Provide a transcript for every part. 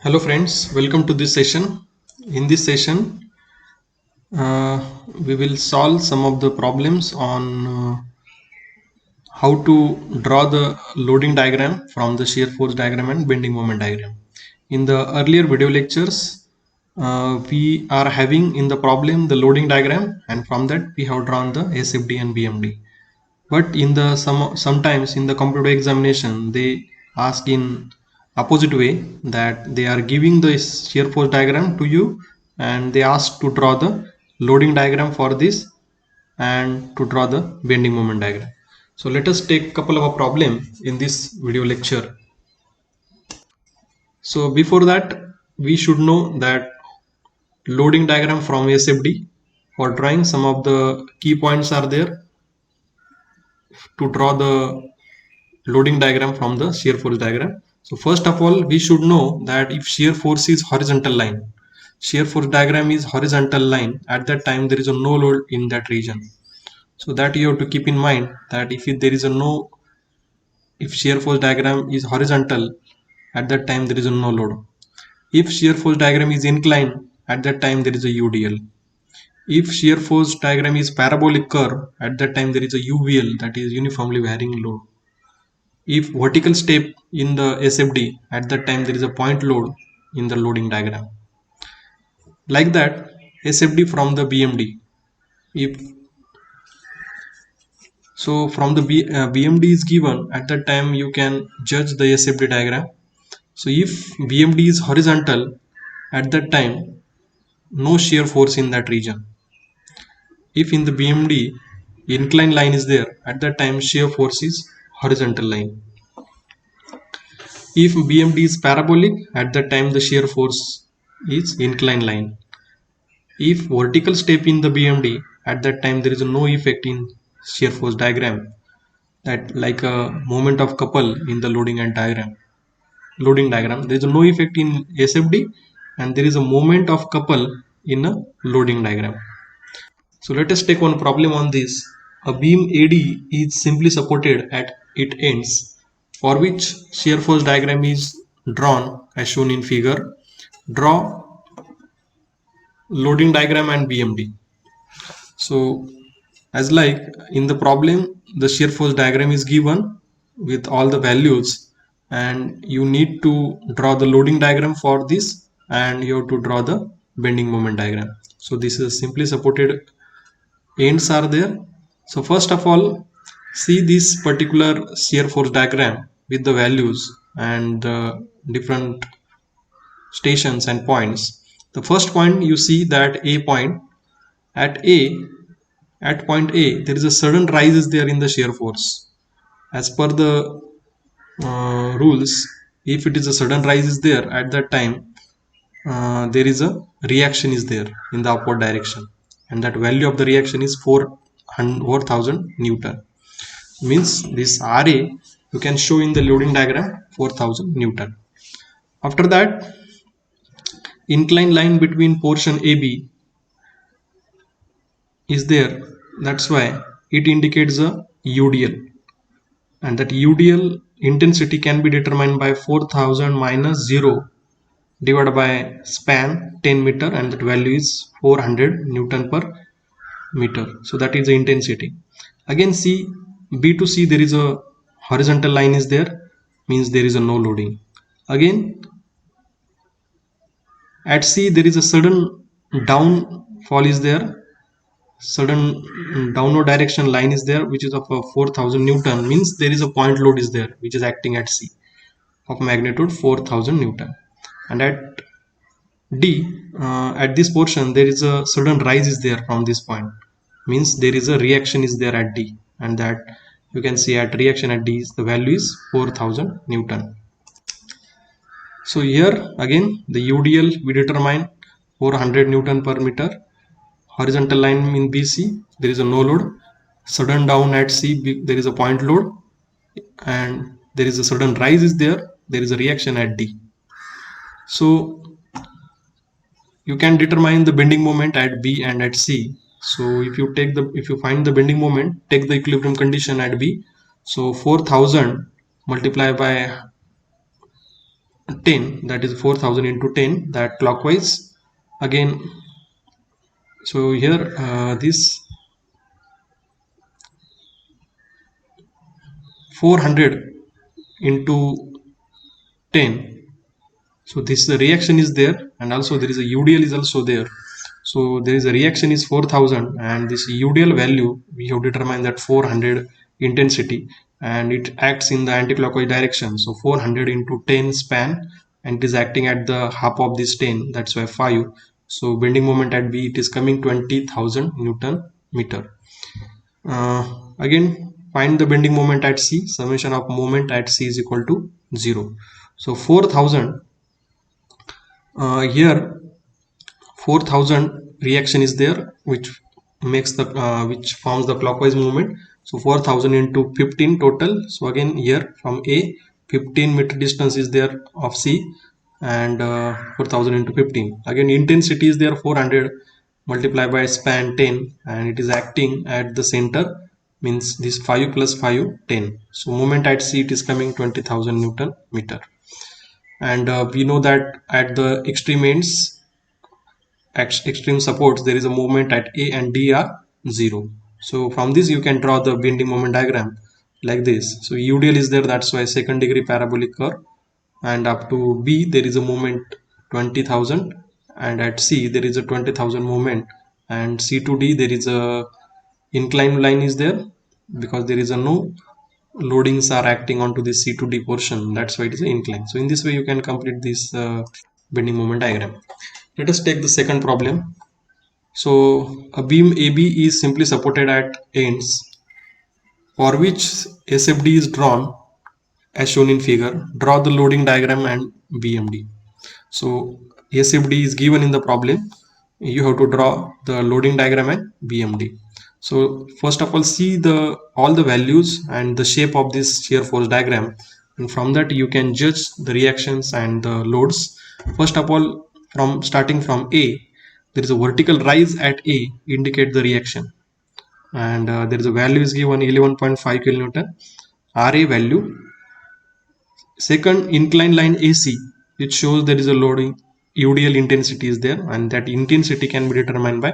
Hello friends, welcome to this session. In this session, we will solve some of the problems on how to draw the loading diagram from the shear force diagram and bending moment diagram. In the earlier video lectures, we are having in the problem the loading diagram, and from that we have drawn the SFD and BMD. But in the sometimes in the computer examination they ask in opposite way, that they are giving the shear force diagram to you and they ask to draw the loading diagram for this and to draw the bending moment diagram. So let us take a couple of a problem in this video lecture. So before that, we should know that loading diagram from SFD for drawing some of the key points are there to draw the loading diagram from the shear force diagram. So first of all, we should know that if shear force is horizontal line, shear force diagram is horizontal line, at that time there is a no load in that region. So that you have to keep in mind that if there is a no, if shear force diagram is horizontal, at that time there is a no load. If shear force diagram is inclined, at that time there is a UDL. If shear force diagram is parabolic curve, at that time there is a UVL, that is uniformly varying load. If vertical step in the SFD, at that time there is a point load in the loading diagram. Like that, SFD from the BMD. If so, from the BMD is given, at that time you can judge the SFD diagram. So if BMD is horizontal, at that time no shear force in that region. If in the BMD inclined line is there, at that time shear force is horizontal line. If BMD is parabolic, at that time the shear force is inclined line. If vertical step in the BMD, at that time there is no effect in shear force diagram, that like a moment of couple in the loading diagram. There is no effect in SFD, and there is a moment of couple in a loading diagram. So let us take one problem on this. A beam AD is simply supported at its ends, for which shear force diagram is drawn as shown in figure. Draw loading diagram and BMD. So as like in the problem, the shear force diagram is given with all the values, and you need to draw the loading diagram for this, and you have to draw the bending moment diagram. So this is simply supported ends are there. So first of all, see this particular shear force diagram with the values and the different stations and points. The first point, you see that A point, at point A there is a sudden rise is there in the shear force. As per the rules, if it is a sudden rise is there, at that time there is a reaction is there in the upward direction, and that value of the reaction is 4000 Newton. Means this RA you can show in the loading diagram 4000 Newton. After that, inclined line between portion AB is there, that's why it indicates a UDL, and that UDL intensity can be determined by 4000 minus 0 divided by span 10 meter, and that value is 400 Newton per meter. So that is the intensity. Again, see B to C there is a horizontal line is there, means there is a no loading. Again at C there is a sudden downfall is there, sudden downward direction line is there, which is of 4000 Newton, means there is a point load is there which is acting at C of magnitude 4000 Newton. And at D, at this portion there is a sudden rise is there from this point, means there is a reaction is there at D, and that you can see at reaction at D the value is 4000 Newton. So here again the UDL we determine 400 Newton per meter. Horizontal line in BC there is a no load, sudden down at C there is a point load, and there is a sudden rise is there is a reaction at D. So you can determine the bending moment at B and at C. So if you find the bending moment, take the equilibrium condition at B. So 4000 multiplied by 10, that is 4000 into 10, that clockwise. Again, so here this 400 into 10, so this the reaction is there, and also there is a UDL is also there. So there is a reaction is 4000, and this UDL value we have determined that 400 intensity, and it acts in the anti-clockwise direction. So 400 into 10 span, and it is acting at the half of this 10, that's why 5. So bending moment at B, it is coming 20,000 Newton meter. Again, find the bending moment at C. Summation of moment at C is equal to 0. So 4000, here 4000 reaction is there, which makes the which forms the clockwise movement. So 4000 into 15 total. So again here from A, 15 meter distance is there of C, and 4000 into 15. Again intensity is there 400 multiplied by span 10, and it is acting at the center, means this 5 plus 5 10. So moment at C, it is coming 20,000 Newton meter. And we know that at the extreme ends, extreme supports, there is a moment at A and D are 0. So from this you can draw the bending moment diagram like this. So UDL is there, that's why second degree parabolic curve, and up to B there is a moment 20,000, and at C there is a 20,000 moment, and C to D there is a inclined line is there, because there is a no loadings are acting onto this C to D portion, that's why it is an incline. So in this way you can complete this bending moment diagram. Let us take the second problem. So a beam AB is simply supported at ends, for which SFD is drawn as shown in figure. Draw the loading diagram and BMD. So SFD is given in the problem. You have to draw the loading diagram and BMD. So first of all, see the all the values and the shape of this shear force diagram, and from that you can judge the reactions and the loads. First of all, from starting from A, there is a vertical rise at A, indicate the reaction, and there is a value is given 11.5 kilonewton RA value. Second, inclined line AC, which shows there is a loading UDL intensity is there, and that intensity can be determined by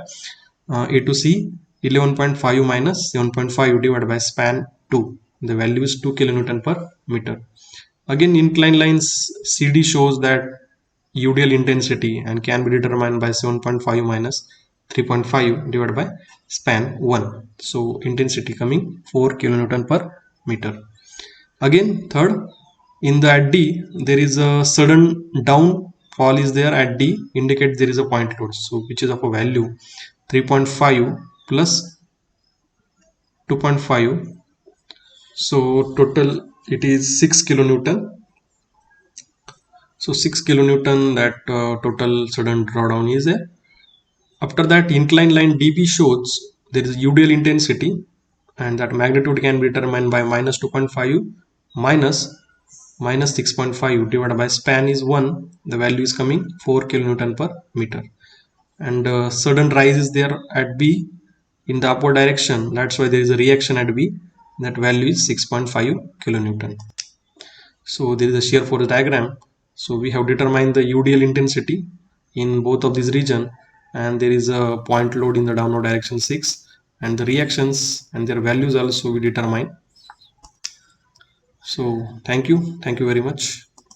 A to C, 11.5 minus 7.5 divided by span 2. The value is 2 kilonewton per meter. Again, inclined lines CD shows that UDL intensity and can be determined by 7.5 minus 3.5 divided by span 1. So intensity coming 4 kilonewton per meter. Again, third, in the at D there is a sudden downfall is there at D, indicates there is a point load, so which is of a value 3.5 plus 2.5, so total it is 6 kilonewton. So 6 kilonewton, that total sudden drawdown is there. After that, inclined line DB shows there is UDL intensity, and that magnitude can be determined by minus 2.5 minus 6.5 divided by span is 1. The value is coming 4 kilonewton per meter. And sudden rise is there at B in the upward direction, that's why there is a reaction at B, that value is 6.5 kilonewton. So there is a shear force diagram. So we have determined the UDL intensity in both of these region, and there is a point load in the downward direction 6, and the reactions and their values also we determine. So thank you very much.